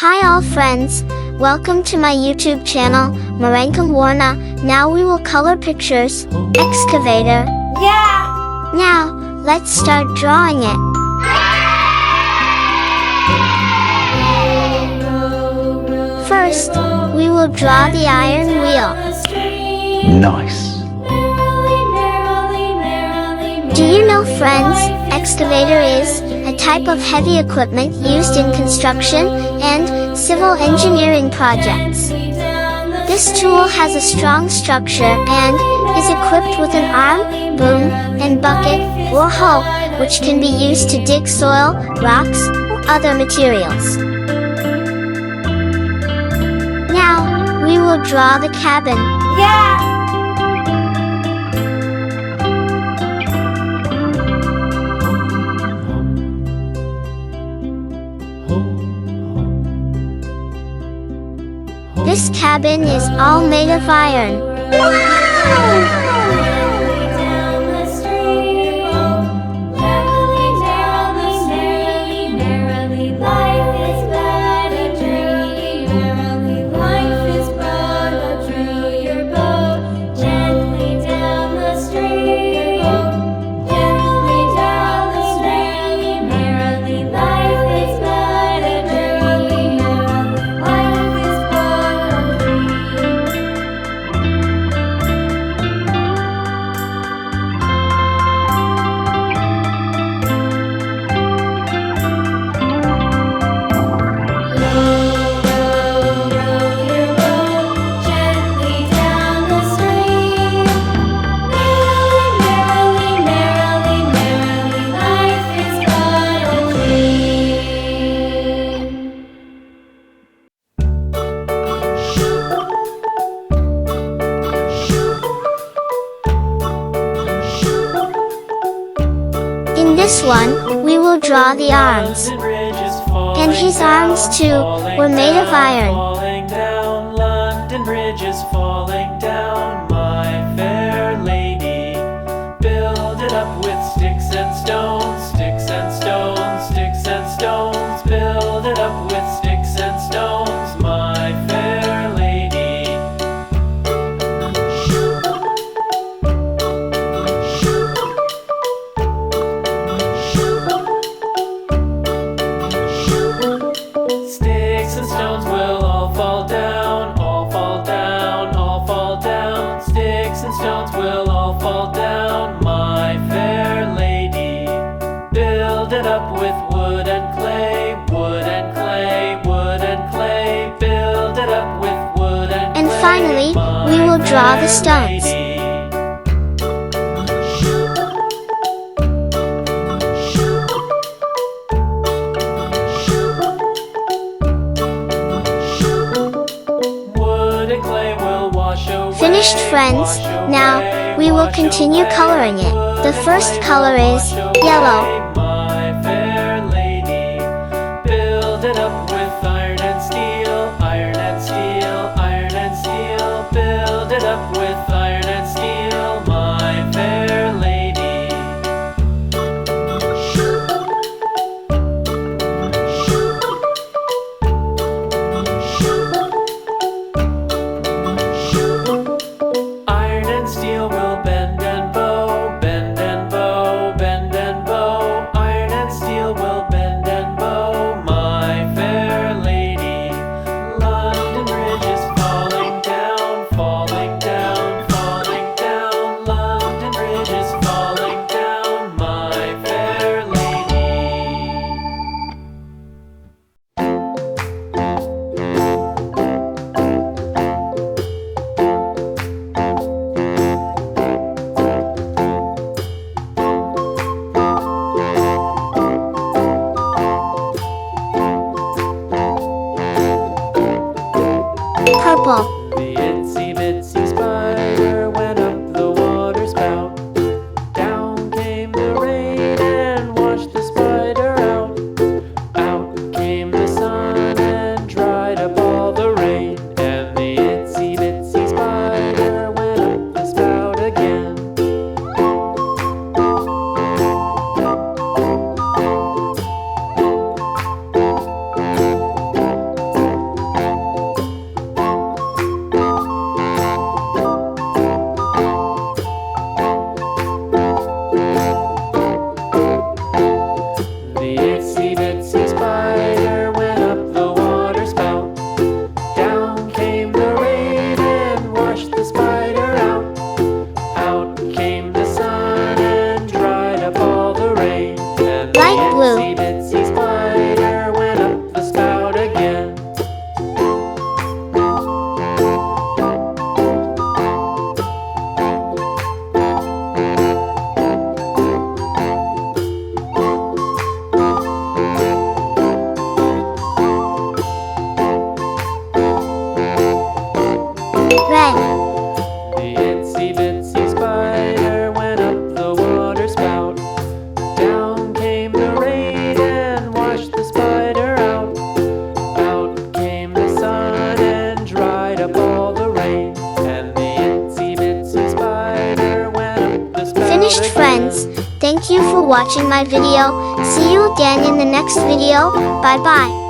Hi all friends, welcome to my YouTube channel, Maranka Warna. Now we will color pictures, excavator. Yeah! Now, let's start drawing it. First, we will draw the iron wheel. Nice. Do you know, friends, excavator is a type of heavy equipment used in construction and civil engineering projects. This tool has a strong structure and is equipped with an arm, boom, and bucket, or hoe, which can be used to dig soil, rocks, or other materials. Now, we will draw the cabin. Yeah! This cabin is all made of iron. Wow! In this one, we will draw the arms. And his arms too were made of iron. Falling down, London Bridge is falling down, my fair lady. Build it up with sticks and stones, sticks and stones, sticks and stones. Build it up with sticks and stones, my fair lady. Sticks and stones will all fall down, all fall down, all fall down. Sticks and stones will all fall down, my fair lady. Build it up with wood and clay, wood and clay, wood and clay. Build it up with wood and clay. And finally, we will draw the stones. Wood and clay will wash away. Finished, friends. Now, we will continue coloring it. The first color is yellow. My fair lady, build it up with iron and steel, iron and steel, iron and steel. Build it up with iron and steel, my fair lady. Iron and steel will bend and bow, bend and bow, bend and bow. Iron and steel will bend and bow, my fair lady. London Bridge is falling down, falling down, falling down. London Bridge is falling down, my fair lady. Purple. The itsy bitsy spider went up the water spout. Down came the rain and washed the spider out. Out came the sun and dried up all the rain. And the itsy bitsy spider went up the spout again. finished, friends. Thank you for watching my video. See you again in the next video. Bye bye.